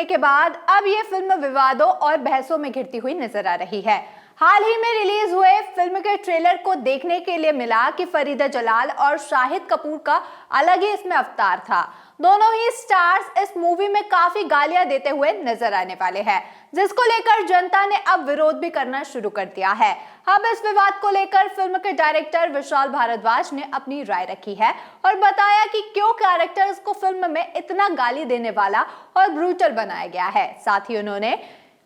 होने के बाद अब ये फिल्म विवादों और बहसों में घिरती हुई नजर आ रही है। हाल ही में रिलीज हुए फिल्म के ट्रेलर को देखने के लिए मिला कि फरीदा जलाल और शाहिद कपूर का अलग ही इसमें अवतार था। दोनों ही स्टार्स इस मूवी में काफी गालियां देते हुए नजर आने वाले हैं, जिसको लेकर जनता ने अब विरोध भी करना शुरू कर दिया है। अब इस विवाद को लेकर फिल्म के डायरेक्टर विशाल भारद्वाज ने अपनी राय रखी है और बताया कि क्यों कैरेक्टर्स को फिल्म में इतना गाली देने वाला और ब्रूटल बनाया गया है। साथ ही उन्होंने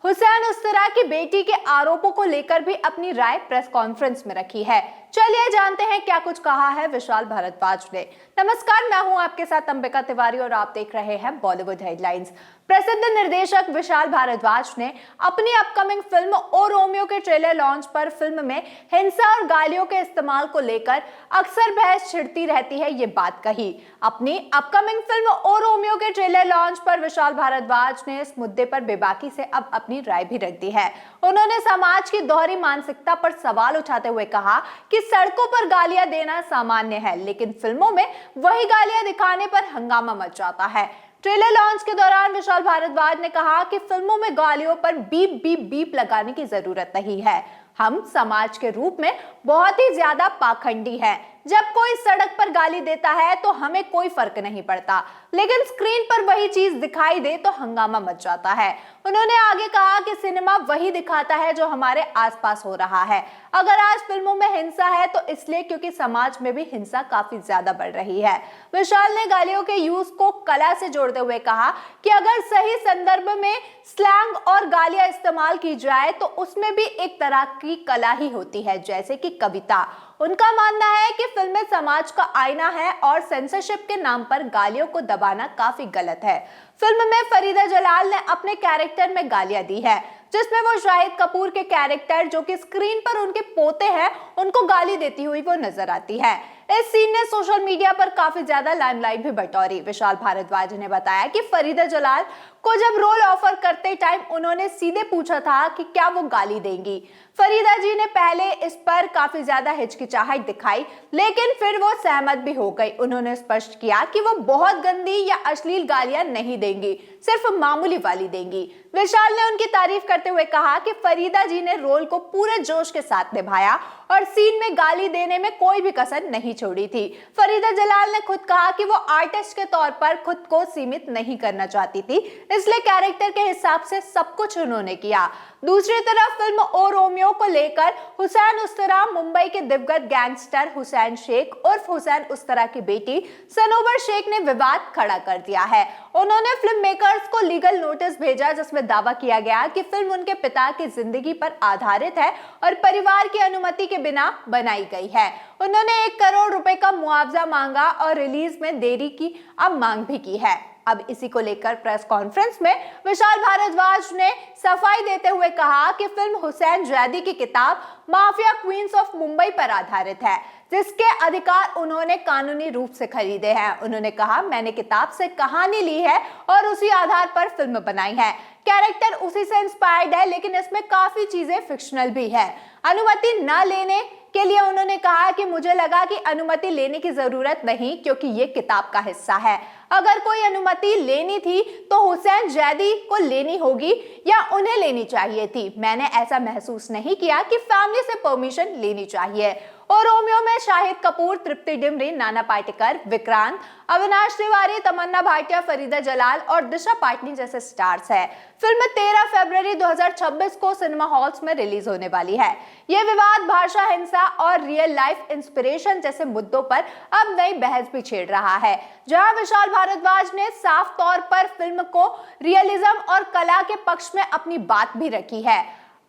हुसैन उस्तरा की बेटी के आरोपों को लेकर भी अपनी राय प्रेस कॉन्फ्रेंस में रखी है। चलिए जानते हैं क्या कुछ कहा है विशाल भारद्वाज ने। नमस्कार, मैं हूं आपके साथ अंबिका तिवारी और आप देख रहे हैं बॉलीवुड हेडलाइंस। प्रसिद्ध निर्देशक विशाल भारद्वाज ने अपनी अपकमिंग फिल्म ओ रोमियो के ट्रेलर लॉन्च पर फिल्म में हिंसा और गालियों के इस्तेमाल को लेकर अक्सर बहस छिड़ती रहती है ये बात कही। अपनी अपकमिंग फिल्म ओ रोमियो के ट्रेलर लॉन्च पर विशाल भारद्वाज ने इस मुद्दे पर बेबाकी से अब अपनी राय भी रख दी है। उन्होंने समाज की दोहरी मानसिकता पर सवाल उठाते हुए कहा कि सड़कों पर गालियां देना सामान्य है, लेकिन फिल्मों में वही गालियां दिखाने पर हंगामा मच जाता है। ट्रेलर लॉन्च के दौरान विशाल भारद्वाज ने कहा कि फिल्मों में गालियों पर बीप बीप बीप लगाने की जरूरत नहीं है। हम समाज के रूप में बहुत ही ज्यादा पाखंडी हैं। जब कोई सड़क पर गाली देता है तो हमें कोई फर्क नहीं पड़ता, लेकिन स्क्रीन पर वही चीज दिखाई दे तो हंगामा मच जाता है। उन्होंने आगे कहा कि सिनेमा वही दिखाता है जो हमारे आसपास हो रहा है। अगर आज फिल्मों में हिंसा है तो इसलिए क्योंकि समाज में भी हिंसा काफी ज्यादा बढ़ रही है। विशाल ने गालियों के यूज को कला से जोड़ते हुए कहा कि अगर सही संदर्भ में स्लैंग और गालियां इस्तेमाल की जाए तो उसमें भी एक तरह की कला ही होती है, जैसे कि कविता। उनका मानना है कि फिल्में समाज का आईना है और सेंसरशिप के नाम पर गालियों को दबाना काफी गलत है। फिल्म में फरीदा जलाल ने अपने कैरेक्टर में गालियां दी है, जिसमें वो शाहिद कपूर के कैरेक्टर जो कि स्क्रीन पर उनके पोते हैं उनको गाली देती हुई वो नजर आती है। इस सीन ने सोशल मीडिया पर काफी ज्यादा लाइमलाइट भी बटोरी। विशाल भारद्वाज ने बताया कि फरीदा जलाल को जब रोल ऑफर करते टाइम उन्होंने सीधे पूछा था कि क्या वो गाली देंगी। फरीदा जी ने पहले इस पर काफी ज्यादा हिचकिचाहट दिखाई, लेकिन फिर वो सहमत भी हो गई। उन्होंने स्पष्ट किया कि वो बहुत गंदी या अश्लील गालियां नहीं देंगी, सिर्फ मामूली वाली देंगी। विशाल ने उनकी तारीफ करते हुए कहा कि फरीदा जी ने रोल को पूरे जोश के साथ निभाया और सीन में गाली देने में कोई भी कसर नहीं छोड़ी थी। फरीदा जलाल ने खुद कहा कि वो आर्टिस्ट के तौर पर खुद को सीमित नहीं करना चाहती थी, इसलिए कैरेक्टर के हिसाब से सब कुछ उन्होंने किया। दूसरी तरफ फिल्म ओ रोमियो को लेकर हुसैन उस्तरा मुंबई के दिवंगत गैंगस्टर हुसैन शेख उर्फ हुसैन उस्तरा की बेटी सनोवर शेख ने विवाद खड़ा कर दिया है। उन्होंने फिल्म मेकर्स को लीगल नोटिस भेजा, जिसमें दावा किया गया कि फिल्म उनके पिता की जिंदगी पर आधारित है और परिवार की अनुमति के बिना बनाई गई है। उन्होंने 1 करोड़ रुपए का मुआवजा मांगा और रिलीज में देरी की अब मांग भी की है। अब इसी को लेकर प्रेस कॉन्फ्रेंस में विशाल भारद्वाज ने सफाई देते हुए कहा कि फिल्म हुसैन जैदी की किताब माफिया क्वींस ऑफ मुंबई पर आधारित है, जिसके अधिकार उन्होंने कानूनी रूप से खरीदे हैं। उन्होंने कहा, मैंने किताब से कहानी ली है और उसी आधार पर फिल्म बनाई है। कैरेक्टर उसी से इंस्पायर्ड है, लेकिन इसमें काफी चीजें फिक्शनल भी है। अनुमति न लेने के लिए उन्होंने कहा कि मुझे लगा कि अनुमति लेने की जरूरत नहीं, क्योंकि ये किताब का हिस्सा है। अगर कोई अनुमति लेनी थी तो हुसैन जैदी को लेनी होगी या उन्हें लेनी चाहिए थी। मैंने ऐसा महसूस नहीं किया कि फैमिली से परमिशन लेनी चाहिए। और रोमियो में शाहिद कपूर, तृप्ति डिमरी, नाना पाटेकर, विक्रांत, अविनाश तिवारी, तमन्ना भाटिया, फरीदा जलाल और दिशा पाटनी जैसे स्टार्स है। फिल्म 13 फरवरी 2026 को सिनेमा हॉल्स में रिलीज होने वाली है। यह विवाद भाषा हिंसा और रियल लाइफ इंस्पिरेशन जैसे मुद्दों पर अब नई बहस भी छेड़ रहा है, जहां विशाल भारद्वाज ने साफ तौर पर फिल्म को रियलिज्म और कला के पक्ष में अपनी बात भी रखी है।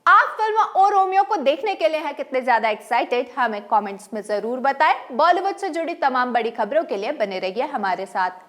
आप फिल्म ओ रोमियो को देखने के लिए हैं कितने ज्यादा एक्साइटेड, हमें कमेंट्स में जरूर बताएं। बॉलीवुड से जुड़ी तमाम बड़ी खबरों के लिए बने रहिए हमारे साथ।